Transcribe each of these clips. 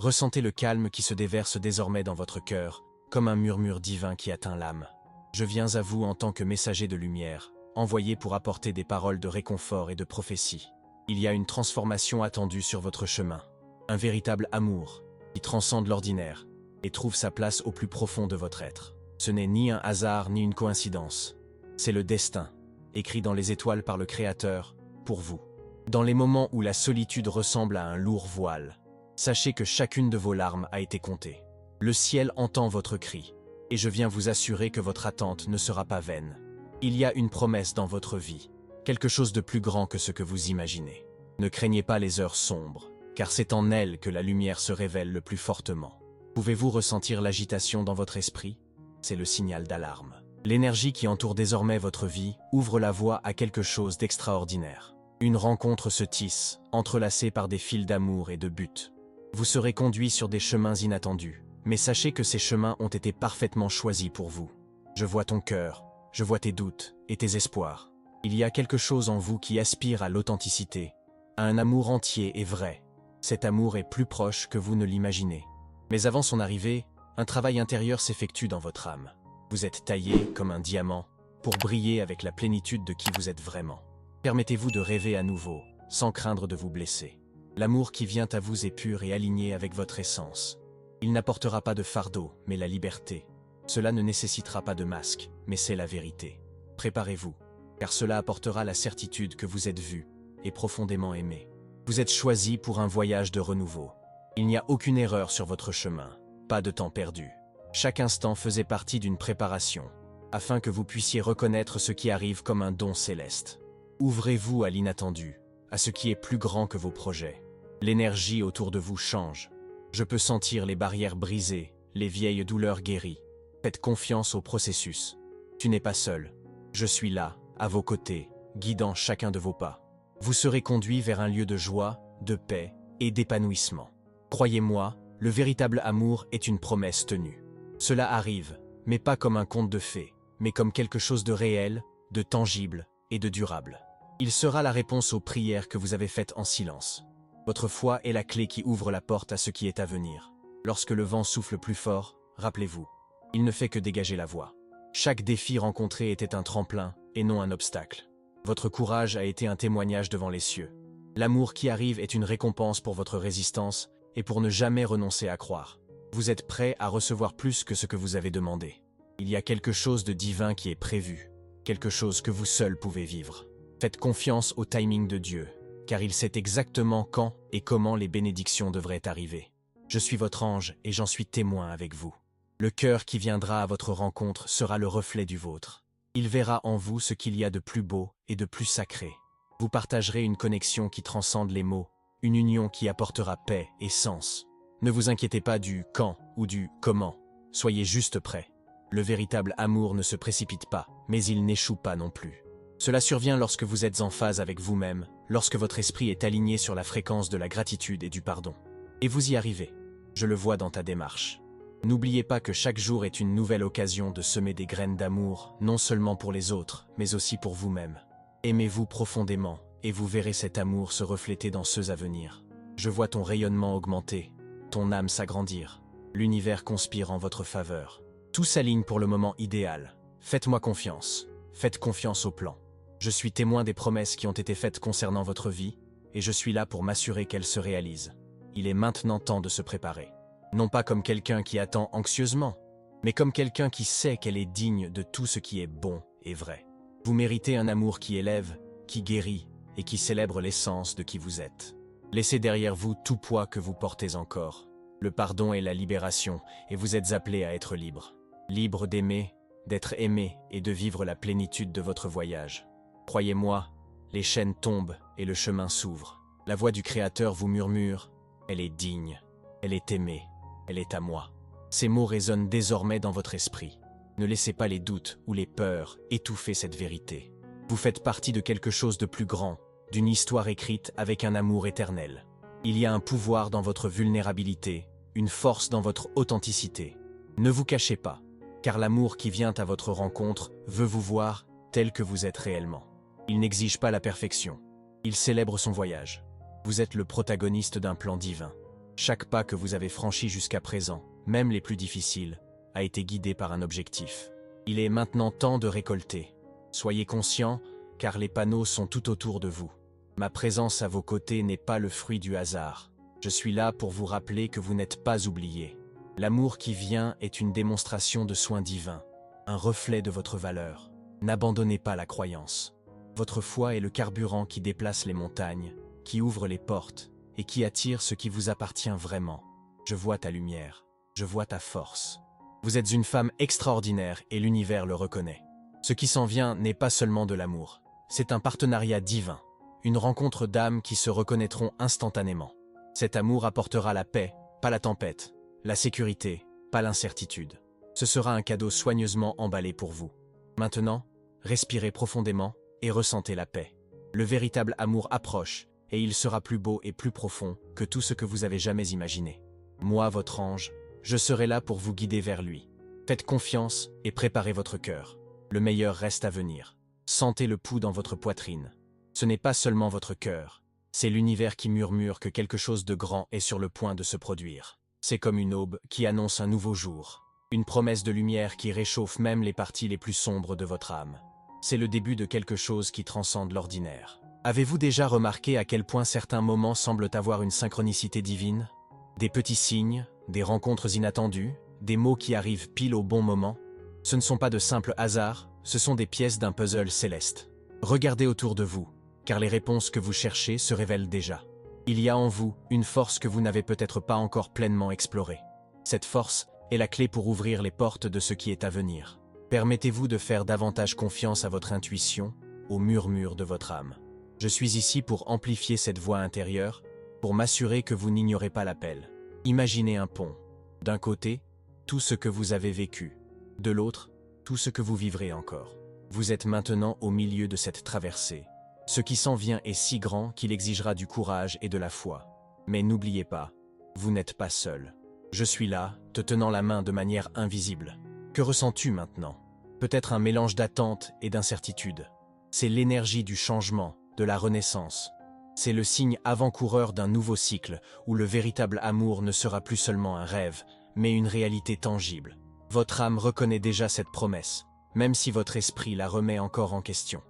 Ressentez le calme qui se déverse désormais dans votre cœur, comme un murmure divin qui atteint l'âme. Je viens à vous en tant que messager de lumière, envoyé pour apporter des paroles de réconfort et de prophétie. Il y a une transformation attendue sur votre chemin, un véritable amour qui transcende l'ordinaire et trouve sa place au plus profond de votre être. Ce n'est ni un hasard ni une coïncidence, c'est le destin, écrit dans les étoiles par le Créateur, pour vous. Dans les moments où la solitude ressemble à un lourd voile, sachez que chacune de vos larmes a été comptée. Le ciel entend votre cri, et je viens vous assurer que votre attente ne sera pas vaine. Il y a une promesse dans votre vie, quelque chose de plus grand que ce que vous imaginez. Ne craignez pas les heures sombres, car c'est en elles que la lumière se révèle le plus fortement. Pouvez-vous ressentir l'agitation dans votre esprit? C'est le signal d'alarme. L'énergie qui entoure désormais votre vie ouvre la voie à quelque chose d'extraordinaire. Une rencontre se tisse, entrelacée par des fils d'amour et de but. Vous serez conduit sur des chemins inattendus, mais sachez que ces chemins ont été parfaitement choisis pour vous. Je vois ton cœur, je vois tes doutes et tes espoirs. Il y a quelque chose en vous qui aspire à l'authenticité, à un amour entier et vrai. Cet amour est plus proche que vous ne l'imaginez. Mais avant son arrivée, un travail intérieur s'effectue dans votre âme. Vous êtes taillé comme un diamant pour briller avec la plénitude de qui vous êtes vraiment. Permettez-vous de rêver à nouveau, sans craindre de vous blesser. L'amour qui vient à vous est pur et aligné avec votre essence. Il n'apportera pas de fardeau, mais la liberté. Cela ne nécessitera pas de masque, mais c'est la vérité. Préparez-vous, car cela apportera la certitude que vous êtes vu et profondément aimé. Vous êtes choisi pour un voyage de renouveau. Il n'y a aucune erreur sur votre chemin, pas de temps perdu. Chaque instant faisait partie d'une préparation, afin que vous puissiez reconnaître ce qui arrive comme un don céleste. Ouvrez-vous à l'inattendu, à ce qui est plus grand que vos projets. L'énergie autour de vous change. Je peux sentir les barrières brisées, les vieilles douleurs guéries. Faites confiance au processus. Tu n'es pas seul. Je suis là, à vos côtés, guidant chacun de vos pas. Vous serez conduit vers un lieu de joie, de paix et d'épanouissement. Croyez-moi, le véritable amour est une promesse tenue. Cela arrive, mais pas comme un conte de fées, mais comme quelque chose de réel, de tangible et de durable. Il sera la réponse aux prières que vous avez faites en silence. Votre foi est la clé qui ouvre la porte à ce qui est à venir. Lorsque le vent souffle plus fort, rappelez-vous, il ne fait que dégager la voie. Chaque défi rencontré était un tremplin et non un obstacle. Votre courage a été un témoignage devant les cieux. L'amour qui arrive est une récompense pour votre résistance et pour ne jamais renoncer à croire. Vous êtes prêt à recevoir plus que ce que vous avez demandé. Il y a quelque chose de divin qui est prévu, quelque chose que vous seul pouvez vivre. Faites confiance au timing de Dieu, car il sait exactement quand et comment les bénédictions devraient arriver. Je suis votre ange et j'en suis témoin avec vous. Le cœur qui viendra à votre rencontre sera le reflet du vôtre. Il verra en vous ce qu'il y a de plus beau et de plus sacré. Vous partagerez une connexion qui transcende les mots, une union qui apportera paix et sens. Ne vous inquiétez pas du quand ou du comment, soyez juste prêts. Le véritable amour ne se précipite pas, mais il n'échoue pas non plus. Cela survient lorsque vous êtes en phase avec vous-même, lorsque votre esprit est aligné sur la fréquence de la gratitude et du pardon. Et vous y arrivez. Je le vois dans ta démarche. N'oubliez pas que chaque jour est une nouvelle occasion de semer des graines d'amour, non seulement pour les autres, mais aussi pour vous-même. Aimez-vous profondément, et vous verrez cet amour se refléter dans ceux à venir. Je vois ton rayonnement augmenter, ton âme s'agrandir. L'univers conspire en votre faveur. Tout s'aligne pour le moment idéal. Faites-moi confiance. Faites confiance au plan. Je suis témoin des promesses qui ont été faites concernant votre vie, et je suis là pour m'assurer qu'elles se réalisent. Il est maintenant temps de se préparer. Non pas comme quelqu'un qui attend anxieusement, mais comme quelqu'un qui sait qu'elle est digne de tout ce qui est bon et vrai. Vous méritez un amour qui élève, qui guérit et qui célèbre l'essence de qui vous êtes. Laissez derrière vous tout poids que vous portez encore. Le pardon est la libération et vous êtes appelé à être libre. Libre d'aimer, d'être aimé et de vivre la plénitude de votre voyage. Croyez-moi, les chaînes tombent et le chemin s'ouvre. La voix du Créateur vous murmure, elle est digne, elle est aimée. Elle est à moi. Ces mots résonnent désormais dans votre esprit. Ne laissez pas les doutes ou les peurs étouffer cette vérité. Vous faites partie de quelque chose de plus grand, d'une histoire écrite avec un amour éternel. Il y a un pouvoir dans votre vulnérabilité, une force dans votre authenticité. Ne vous cachez pas, car l'amour qui vient à votre rencontre veut vous voir tel que vous êtes réellement. Il n'exige pas la perfection. Il célèbre son voyage. Vous êtes le protagoniste d'un plan divin. Chaque pas que vous avez franchi jusqu'à présent, même les plus difficiles, a été guidé par un objectif. Il est maintenant temps de récolter. Soyez conscients, car les panneaux sont tout autour de vous. Ma présence à vos côtés n'est pas le fruit du hasard. Je suis là pour vous rappeler que vous n'êtes pas oubliés. L'amour qui vient est une démonstration de soin divin, un reflet de votre valeur. N'abandonnez pas la croyance. Votre foi est le carburant qui déplace les montagnes, qui ouvre les portes et qui attire ce qui vous appartient vraiment. Je vois ta lumière, je vois ta force. Vous êtes une femme extraordinaire et l'univers le reconnaît. Ce qui s'en vient n'est pas seulement de l'amour, c'est un partenariat divin, une rencontre d'âmes qui se reconnaîtront instantanément. Cet amour apportera la paix, pas la tempête, la sécurité, pas l'incertitude. Ce sera un cadeau soigneusement emballé pour vous. Maintenant, respirez profondément et ressentez la paix. Le véritable amour approche et il sera plus beau et plus profond que tout ce que vous avez jamais imaginé. Moi, votre ange, je serai là pour vous guider vers lui. Faites confiance et préparez votre cœur. Le meilleur reste à venir. Sentez le pouls dans votre poitrine. Ce n'est pas seulement votre cœur, c'est l'univers qui murmure que quelque chose de grand est sur le point de se produire. C'est comme une aube qui annonce un nouveau jour, une promesse de lumière qui réchauffe même les parties les plus sombres de votre âme. C'est le début de quelque chose qui transcende l'ordinaire. Avez-vous déjà remarqué à quel point certains moments semblent avoir une synchronicité divine? Des petits signes, des rencontres inattendues, des mots qui arrivent pile au bon moment? Ce ne sont pas de simples hasards, ce sont des pièces d'un puzzle céleste. Regardez autour de vous, car les réponses que vous cherchez se révèlent déjà. Il y a en vous une force que vous n'avez peut-être pas encore pleinement explorée. Cette force est la clé pour ouvrir les portes de ce qui est à venir. Permettez-vous de faire davantage confiance à votre intuition, au murmure de votre âme. Je suis ici pour amplifier cette voix intérieure, pour m'assurer que vous n'ignorez pas l'appel. Imaginez un pont. D'un côté, tout ce que vous avez vécu. De l'autre, tout ce que vous vivrez encore. Vous êtes maintenant au milieu de cette traversée. Ce qui s'en vient est si grand qu'il exigera du courage et de la foi. Mais n'oubliez pas, vous n'êtes pas seul. Je suis là, te tenant la main de manière invisible. Que ressens-tu maintenant? Peut-être un mélange d'attente et d'incertitude. C'est l'énergie du changement, de la renaissance. C'est le signe avant-coureur d'un nouveau cycle où le véritable amour ne sera plus seulement un rêve, mais une réalité tangible. Votre âme reconnaît déjà cette promesse, même si votre esprit la remet encore en question.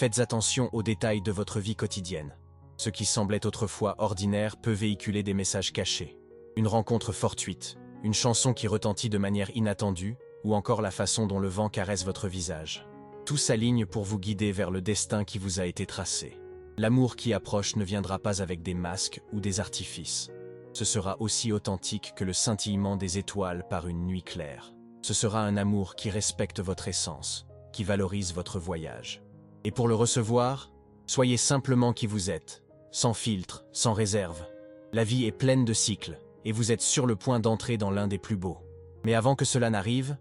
Faites attention aux détails de votre vie quotidienne. Ce qui semblait autrefois ordinaire peut véhiculer des messages cachés. Une rencontre fortuite, une chanson qui retentit de manière inattendue, ou encore la façon dont le vent caresse votre visage. Tout s'aligne pour vous guider vers le destin qui vous a été tracé. L'amour qui approche ne viendra pas avec des masques ou des artifices. Ce sera aussi authentique que le scintillement des étoiles par une nuit claire. Ce sera un amour qui respecte votre essence, qui valorise votre voyage. Et pour le recevoir, soyez simplement qui vous êtes, sans filtre, sans réserve. La vie est pleine de cycles, et vous êtes sur le point d'entrer dans l'un des plus beaux. Mais avant que cela n'arrive,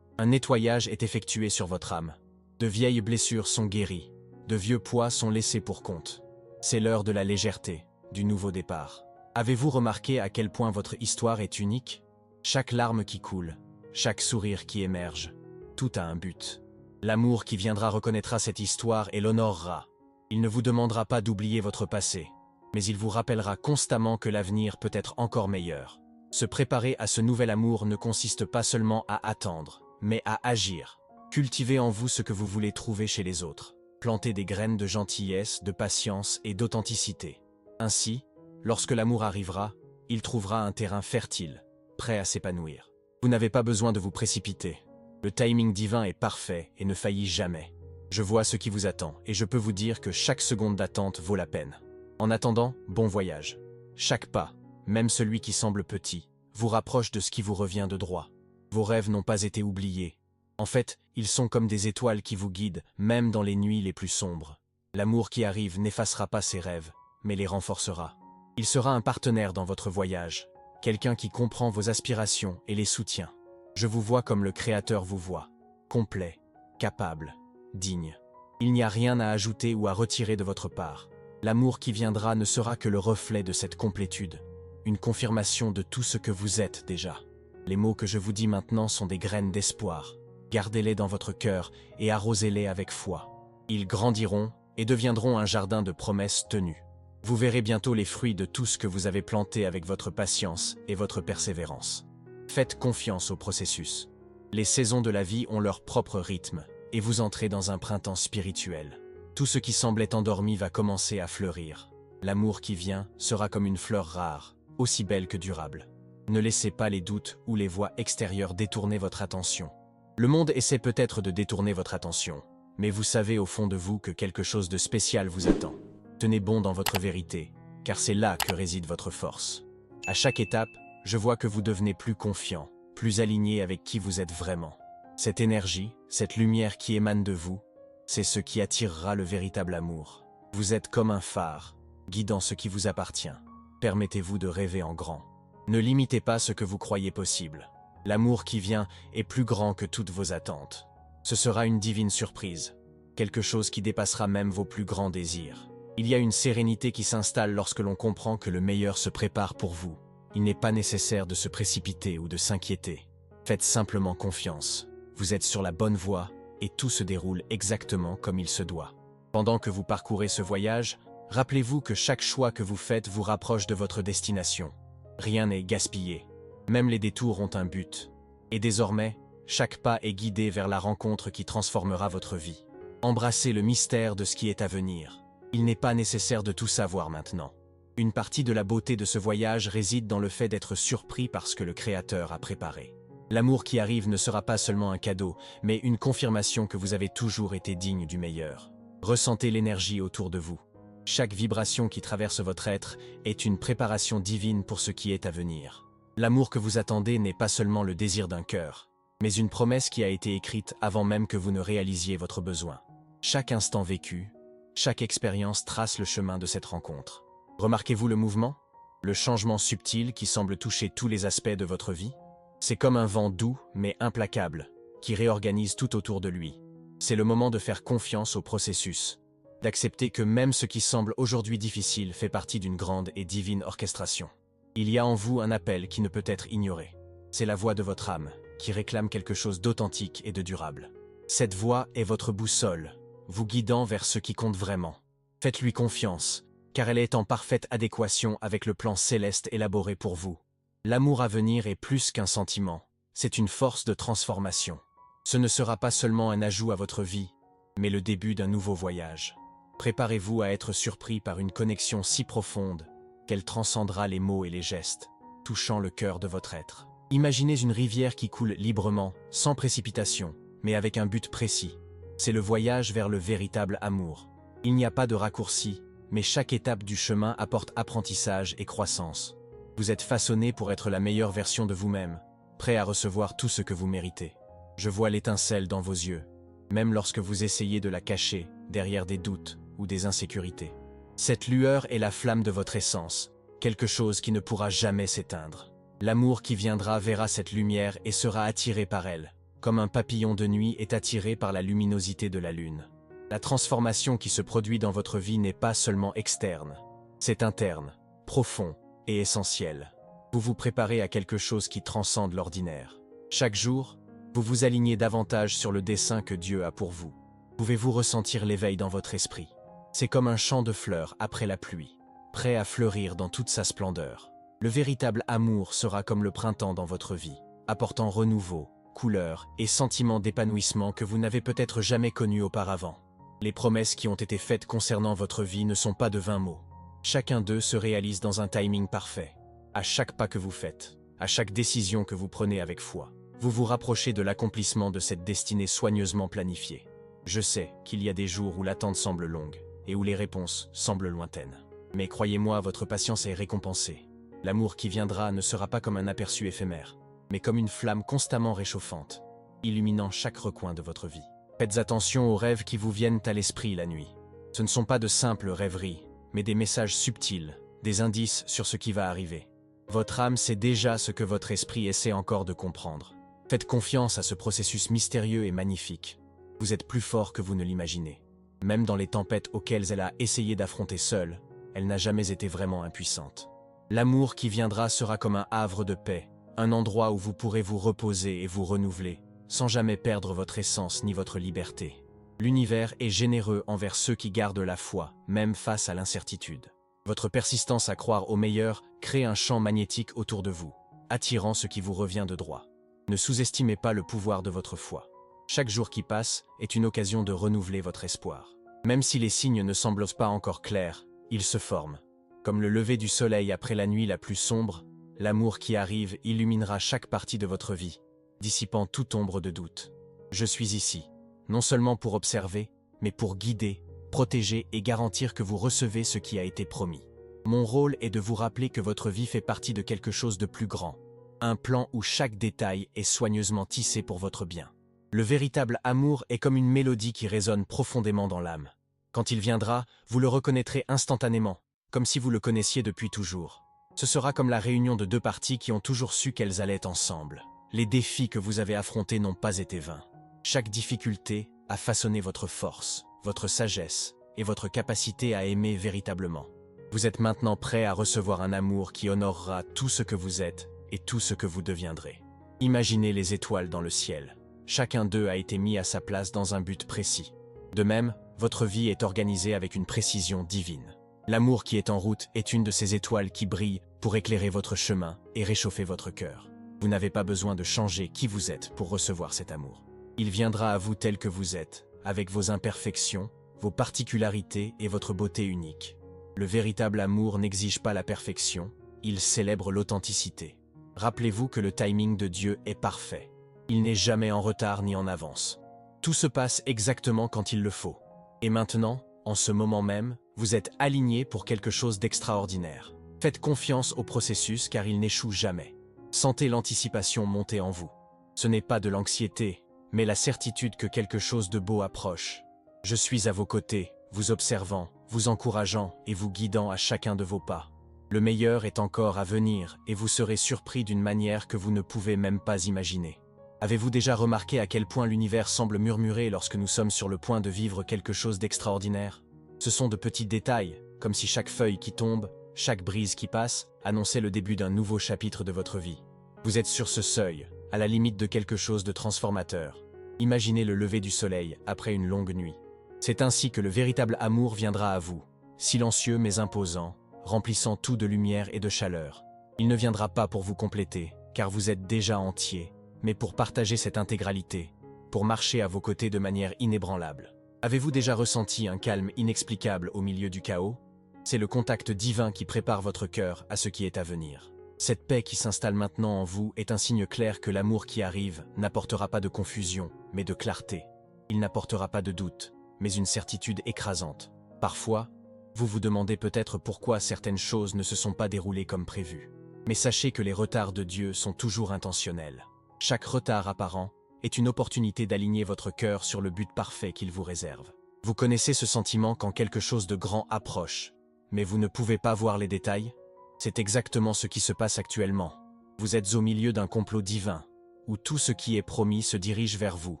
un nettoyage est effectué sur votre âme. De vieilles blessures sont guéries, de vieux poids sont laissés pour compte. C'est l'heure de la légèreté, du nouveau départ. Avez-vous remarqué à quel point votre histoire est unique? Chaque larme qui coule, chaque sourire qui émerge, tout a un but. L'amour qui viendra reconnaîtra cette histoire et l'honorera. Il ne vous demandera pas d'oublier votre passé, mais il vous rappellera constamment que l'avenir peut être encore meilleur. Se préparer à ce nouvel amour ne consiste pas seulement à attendre, mais à agir. Cultivez en vous ce que vous voulez trouver chez les autres. Plantez des graines de gentillesse, de patience et d'authenticité. Ainsi, lorsque l'amour arrivera, il trouvera un terrain fertile, prêt à s'épanouir. Vous n'avez pas besoin de vous précipiter. Le timing divin est parfait et ne faillit jamais. Je vois ce qui vous attend et je peux vous dire que chaque seconde d'attente vaut la peine. En attendant, bon voyage. Chaque pas, même celui qui semble petit, vous rapproche de ce qui vous revient de droit. Vos rêves n'ont pas été oubliés. En fait, ils sont comme des étoiles qui vous guident, même dans les nuits les plus sombres. L'amour qui arrive n'effacera pas ces rêves, mais les renforcera. Il sera un partenaire dans votre voyage, quelqu'un qui comprend vos aspirations et les soutient. Je vous vois comme le Créateur vous voit, complet, capable, digne. Il n'y a rien à ajouter ou à retirer de votre part. L'amour qui viendra ne sera que le reflet de cette complétude, une confirmation de tout ce que vous êtes déjà. Les mots que je vous dis maintenant sont des graines d'espoir. Gardez-les dans votre cœur et arrosez-les avec foi. Ils grandiront et deviendront un jardin de promesses tenues. Vous verrez bientôt les fruits de tout ce que vous avez planté avec votre patience et votre persévérance. Faites confiance au processus. Les saisons de la vie ont leur propre rythme, et vous entrez dans un printemps spirituel. Tout ce qui semblait endormi va commencer à fleurir. L'amour qui vient sera comme une fleur rare, aussi belle que durable. Ne laissez pas les doutes ou les voix extérieures détourner votre attention. Le monde essaie peut-être de détourner votre attention, mais vous savez au fond de vous que quelque chose de spécial vous attend. Tenez bon dans votre vérité, car c'est là que réside votre force. À chaque étape, je vois que vous devenez plus confiant, plus aligné avec qui vous êtes vraiment. Cette énergie, cette lumière qui émane de vous, c'est ce qui attirera le véritable amour. Vous êtes comme un phare, guidant ce qui vous appartient. Permettez-vous de rêver en grand. Ne limitez pas ce que vous croyez possible. L'amour qui vient est plus grand que toutes vos attentes. Ce sera une divine surprise, quelque chose qui dépassera même vos plus grands désirs. Il y a une sérénité qui s'installe lorsque l'on comprend que le meilleur se prépare pour vous. Il n'est pas nécessaire de se précipiter ou de s'inquiéter. Faites simplement confiance. Vous êtes sur la bonne voie et tout se déroule exactement comme il se doit. Pendant que vous parcourez ce voyage, rappelez-vous que chaque choix que vous faites vous rapproche de votre destination. Rien n'est gaspillé. Même les détours ont un but. Et désormais, chaque pas est guidé vers la rencontre qui transformera votre vie. Embrassez le mystère de ce qui est à venir. Il n'est pas nécessaire de tout savoir maintenant. Une partie de la beauté de ce voyage réside dans le fait d'être surpris par ce que le Créateur a préparé. L'amour qui arrive ne sera pas seulement un cadeau, mais une confirmation que vous avez toujours été digne du meilleur. Ressentez l'énergie autour de vous. Chaque vibration qui traverse votre être est une préparation divine pour ce qui est à venir. L'amour que vous attendez n'est pas seulement le désir d'un cœur, mais une promesse qui a été écrite avant même que vous ne réalisiez votre besoin. Chaque instant vécu, chaque expérience trace le chemin de cette rencontre. Remarquez-vous le mouvement? Le changement subtil qui semble toucher tous les aspects de votre vie? C'est comme un vent doux mais implacable, qui réorganise tout autour de lui. C'est le moment de faire confiance au processus, d'accepter que même ce qui semble aujourd'hui difficile fait partie d'une grande et divine orchestration. Il y a en vous un appel qui ne peut être ignoré. C'est la voix de votre âme, qui réclame quelque chose d'authentique et de durable. Cette voix est votre boussole, vous guidant vers ce qui compte vraiment. Faites-lui confiance, car elle est en parfaite adéquation avec le plan céleste élaboré pour vous. L'amour à venir est plus qu'un sentiment, c'est une force de transformation. Ce ne sera pas seulement un ajout à votre vie, mais le début d'un nouveau voyage. Préparez-vous à être surpris par une connexion si profonde qu'elle transcendra les mots et les gestes, touchant le cœur de votre être. Imaginez une rivière qui coule librement, sans précipitation, mais avec un but précis. C'est le voyage vers le véritable amour. Il n'y a pas de raccourci, mais chaque étape du chemin apporte apprentissage et croissance. Vous êtes façonné pour être la meilleure version de vous-même, prêt à recevoir tout ce que vous méritez. Je vois l'étincelle dans vos yeux, même lorsque vous essayez de la cacher derrière des doutes ou des insécurités. Cette lueur est la flamme de votre essence, quelque chose qui ne pourra jamais s'éteindre. L'amour qui viendra verra cette lumière et sera attiré par elle, comme un papillon de nuit est attiré par la luminosité de la lune. La transformation qui se produit dans votre vie n'est pas seulement externe, c'est interne, profond et essentiel. Vous vous préparez à quelque chose qui transcende l'ordinaire. Chaque jour, vous vous alignez davantage sur le dessein que Dieu a pour vous. Pouvez-vous ressentir l'éveil dans votre esprit? C'est comme un champ de fleurs après la pluie, prêt à fleurir dans toute sa splendeur. Le véritable amour sera comme le printemps dans votre vie, apportant renouveau, couleur et sentiment d'épanouissement que vous n'avez peut-être jamais connu auparavant. Les promesses qui ont été faites concernant votre vie ne sont pas de vains mots. Chacun d'eux se réalise dans un timing parfait. À chaque pas que vous faites, à chaque décision que vous prenez avec foi, vous vous rapprochez de l'accomplissement de cette destinée soigneusement planifiée. Je sais qu'il y a des jours où l'attente semble longue et où les réponses semblent lointaines. Mais croyez-moi, votre patience est récompensée. L'amour qui viendra ne sera pas comme un aperçu éphémère, mais comme une flamme constamment réchauffante, illuminant chaque recoin de votre vie. Faites attention aux rêves qui vous viennent à l'esprit la nuit. Ce ne sont pas de simples rêveries, mais des messages subtils, des indices sur ce qui va arriver. Votre âme sait déjà ce que votre esprit essaie encore de comprendre. Faites confiance à ce processus mystérieux et magnifique. Vous êtes plus fort que vous ne l'imaginez. Même dans les tempêtes auxquelles elle a essayé d'affronter seule, elle n'a jamais été vraiment impuissante. L'amour qui viendra sera comme un havre de paix, un endroit où vous pourrez vous reposer et vous renouveler, sans jamais perdre votre essence ni votre liberté. L'univers est généreux envers ceux qui gardent la foi, même face à l'incertitude. Votre persistance à croire au meilleur crée un champ magnétique autour de vous, attirant ce qui vous revient de droit. Ne sous-estimez pas le pouvoir de votre foi. Chaque jour qui passe est une occasion de renouveler votre espoir. Même si les signes ne semblent pas encore clairs, ils se forment. Comme le lever du soleil après la nuit la plus sombre, l'amour qui arrive illuminera chaque partie de votre vie, dissipant toute ombre de doute. Je suis ici, non seulement pour observer, mais pour guider, protéger et garantir que vous recevez ce qui a été promis. Mon rôle est de vous rappeler que votre vie fait partie de quelque chose de plus grand, un plan où chaque détail est soigneusement tissé pour votre bien. Le véritable amour est comme une mélodie qui résonne profondément dans l'âme. Quand il viendra, vous le reconnaîtrez instantanément, comme si vous le connaissiez depuis toujours. Ce sera comme la réunion de deux parties qui ont toujours su qu'elles allaient ensemble. Les défis que vous avez affrontés n'ont pas été vains. Chaque difficulté a façonné votre force, votre sagesse et votre capacité à aimer véritablement. Vous êtes maintenant prêt à recevoir un amour qui honorera tout ce que vous êtes et tout ce que vous deviendrez. Imaginez les étoiles dans le ciel. Chacun d'eux a été mis à sa place dans un but précis. De même, votre vie est organisée avec une précision divine. L'amour qui est en route est une de ces étoiles qui brillent pour éclairer votre chemin et réchauffer votre cœur. Vous n'avez pas besoin de changer qui vous êtes pour recevoir cet amour. Il viendra à vous tel que vous êtes, avec vos imperfections, vos particularités et votre beauté unique. Le véritable amour n'exige pas la perfection, il célèbre l'authenticité. Rappelez-vous que le timing de Dieu est parfait. Il n'est jamais en retard ni en avance. Tout se passe exactement quand il le faut. Et maintenant, en ce moment même, vous êtes aligné pour quelque chose d'extraordinaire. Faites confiance au processus car il n'échoue jamais. Sentez l'anticipation monter en vous. Ce n'est pas de l'anxiété, mais la certitude que quelque chose de beau approche. Je suis à vos côtés, vous observant, vous encourageant et vous guidant à chacun de vos pas. Le meilleur est encore à venir et vous serez surpris d'une manière que vous ne pouvez même pas imaginer. Avez-vous déjà remarqué à quel point l'univers semble murmurer lorsque nous sommes sur le point de vivre quelque chose d'extraordinaire? Ce sont de petits détails, comme si chaque feuille qui tombe, chaque brise qui passe, annonçait le début d'un nouveau chapitre de votre vie. Vous êtes sur ce seuil, à la limite de quelque chose de transformateur. Imaginez le lever du soleil après une longue nuit. C'est ainsi que le véritable amour viendra à vous, silencieux mais imposant, remplissant tout de lumière et de chaleur. Il ne viendra pas pour vous compléter, car vous êtes déjà entier, mais pour partager cette intégralité, pour marcher à vos côtés de manière inébranlable. Avez-vous déjà ressenti un calme inexplicable au milieu du chaos? C'est le contact divin qui prépare votre cœur à ce qui est à venir. Cette paix qui s'installe maintenant en vous est un signe clair que l'amour qui arrive n'apportera pas de confusion, mais de clarté. Il n'apportera pas de doute, mais une certitude écrasante. Parfois, vous vous demandez peut-être pourquoi certaines choses ne se sont pas déroulées comme prévu. Mais sachez que les retards de Dieu sont toujours intentionnels. Chaque retard apparent est une opportunité d'aligner votre cœur sur le but parfait qu'il vous réserve. Vous connaissez ce sentiment quand quelque chose de grand approche, mais vous ne pouvez pas voir les détails? C'est exactement ce qui se passe actuellement. Vous êtes au milieu d'un complot divin, où tout ce qui est promis se dirige vers vous,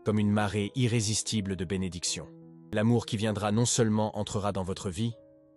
comme une marée irrésistible de bénédictions. L'amour qui viendra non seulement entrera dans votre vie,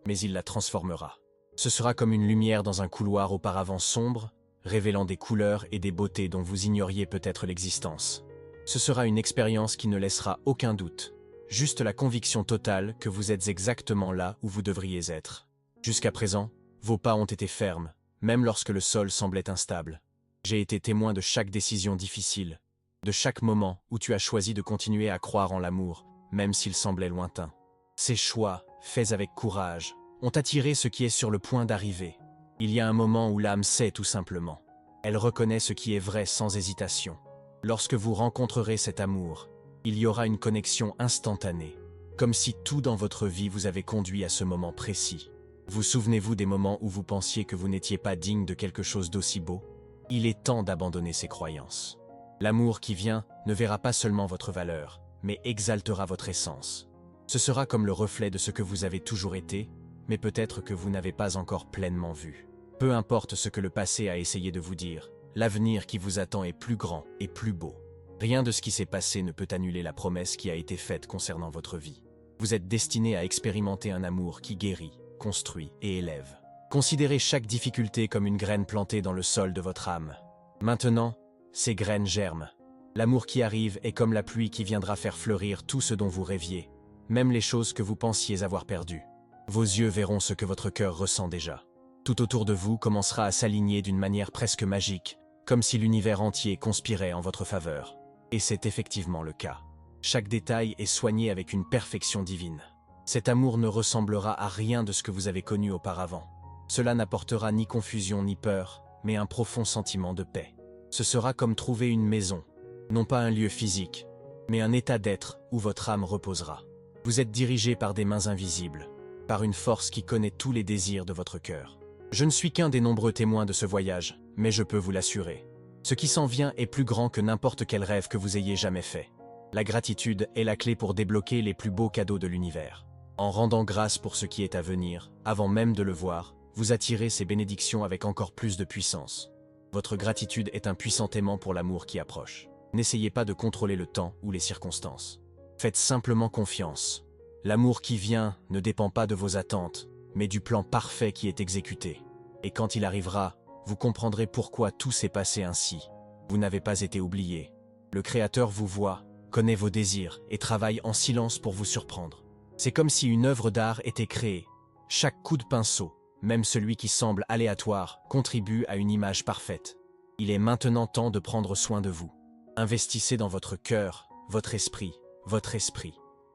mais il la transformera. Ce sera comme une lumière dans un couloir auparavant sombre, révélant des couleurs et des beautés dont vous ignoriez peut-être l'existence. Ce sera une expérience qui ne laissera aucun doute, juste la conviction totale que vous êtes exactement là où vous devriez être. Jusqu'à présent, vos pas ont été fermes, même lorsque le sol semblait instable. J'ai été témoin de chaque décision difficile, de chaque moment où tu as choisi de continuer à croire en l'amour, même s'il semblait lointain. Ces choix, faits avec courage, ont attiré ce qui est sur le point d'arriver. Il y a un moment où l'âme sait tout simplement. Elle reconnaît ce qui est vrai sans hésitation. Lorsque vous rencontrerez cet amour, il y aura une connexion instantanée, comme si tout dans votre vie vous avait conduit à ce moment précis. Vous souvenez-vous des moments où vous pensiez que vous n'étiez pas digne de quelque chose d'aussi beau? Il est temps d'abandonner ces croyances. L'amour qui vient ne verra pas seulement votre valeur, mais exaltera votre essence. Ce sera comme le reflet de ce que vous avez toujours été, mais peut-être que vous n'avez pas encore pleinement vu. Peu importe ce que le passé a essayé de vous dire, l'avenir qui vous attend est plus grand et plus beau. Rien de ce qui s'est passé ne peut annuler la promesse qui a été faite concernant votre vie. Vous êtes destiné à expérimenter un amour qui guérit, construit et élève. Considérez chaque difficulté comme une graine plantée dans le sol de votre âme. Maintenant, ces graines germent. L'amour qui arrive est comme la pluie qui viendra faire fleurir tout ce dont vous rêviez, même les choses que vous pensiez avoir perdues. Vos yeux verront ce que votre cœur ressent déjà. Tout autour de vous commencera à s'aligner d'une manière presque magique, comme si l'univers entier conspirait en votre faveur. Et c'est effectivement le cas. Chaque détail est soigné avec une perfection divine. Cet amour ne ressemblera à rien de ce que vous avez connu auparavant. Cela n'apportera ni confusion ni peur, mais un profond sentiment de paix. Ce sera comme trouver une maison, non pas un lieu physique, mais un état d'être où votre âme reposera. Vous êtes dirigé par des mains invisibles, par une force qui connaît tous les désirs de votre cœur. Je ne suis qu'un des nombreux témoins de ce voyage, mais je peux vous l'assurer. Ce qui s'en vient est plus grand que n'importe quel rêve que vous ayez jamais fait. La gratitude est la clé pour débloquer les plus beaux cadeaux de l'univers. En rendant grâce pour ce qui est à venir, avant même de le voir, vous attirez ces bénédictions avec encore plus de puissance. Votre gratitude est un puissant aimant pour l'amour qui approche. N'essayez pas de contrôler le temps ou les circonstances. Faites simplement confiance. L'amour qui vient ne dépend pas de vos attentes, mais du plan parfait qui est exécuté. Et quand il arrivera, vous comprendrez pourquoi tout s'est passé ainsi. Vous n'avez pas été oublié. Le Créateur vous voit, connaît vos désirs et travaille en silence pour vous surprendre. C'est comme si une œuvre d'art était créée. Chaque coup de pinceau, même celui qui semble aléatoire, contribue à une image parfaite. Il est maintenant temps de prendre soin de vous. Investissez dans votre cœur, votre esprit.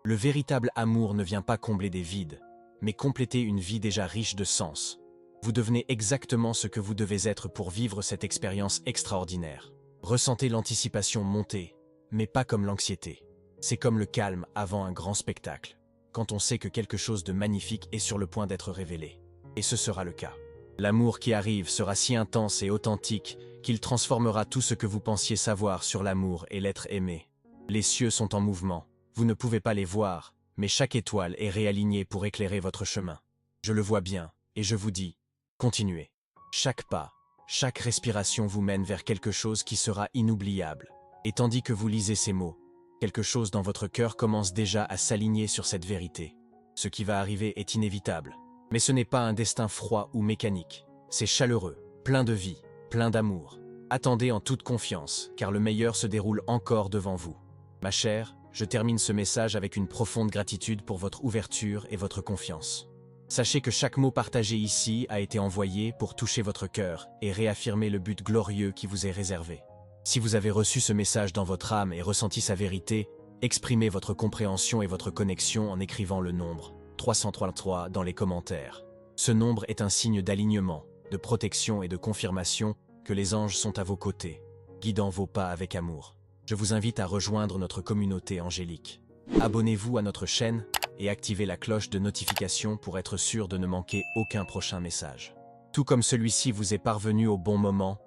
Le véritable amour ne vient pas combler des vides, mais compléter une vie déjà riche de sens. Vous devenez exactement ce que vous devez être pour vivre cette expérience extraordinaire. Ressentez l'anticipation monter, mais pas comme l'anxiété. C'est comme le calme avant un grand spectacle, quand on sait que quelque chose de magnifique est sur le point d'être révélé. Et ce sera le cas. L'amour qui arrive sera si intense et authentique qu'il transformera tout ce que vous pensiez savoir sur l'amour et l'être aimé. Les cieux sont en mouvement, vous ne pouvez pas les voir, mais chaque étoile est réalignée pour éclairer votre chemin. Je le vois bien, et je vous dis, continuez. Chaque pas, chaque respiration vous mène vers quelque chose qui sera inoubliable. Et tandis que vous lisez ces mots, quelque chose dans votre cœur commence déjà à s'aligner sur cette vérité. Ce qui va arriver est inévitable. Mais ce n'est pas un destin froid ou mécanique. C'est chaleureux, plein de vie, plein d'amour. Attendez en toute confiance, car le meilleur se déroule encore devant vous. Ma chère, je termine ce message avec une profonde gratitude pour votre ouverture et votre confiance. Sachez que chaque mot partagé ici a été envoyé pour toucher votre cœur et réaffirmer le but glorieux qui vous est réservé. Si vous avez reçu ce message dans votre âme et ressenti sa vérité, exprimez votre compréhension et votre connexion en écrivant le nombre 333 dans les commentaires. Ce nombre est un signe d'alignement, de protection et de confirmation que les anges sont à vos côtés, guidant vos pas avec amour. Je vous invite à rejoindre notre communauté angélique. Abonnez-vous à notre chaîne et activez la cloche de notification pour être sûr de ne manquer aucun prochain message. Tout comme celui-ci vous est parvenu au bon moment,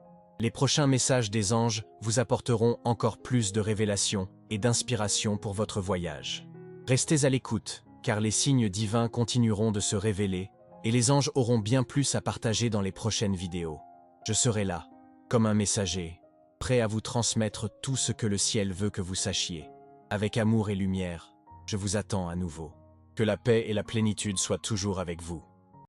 les prochains messages des anges vous apporteront encore plus de révélations et d'inspiration pour votre voyage. Restez à l'écoute, car les signes divins continueront de se révéler et les anges auront bien plus à partager dans les prochaines vidéos. Je serai là, comme un messager, prêt à vous transmettre tout ce que le ciel veut que vous sachiez. Avec amour et lumière, je vous attends à nouveau. Que la paix et la plénitude soient toujours avec vous.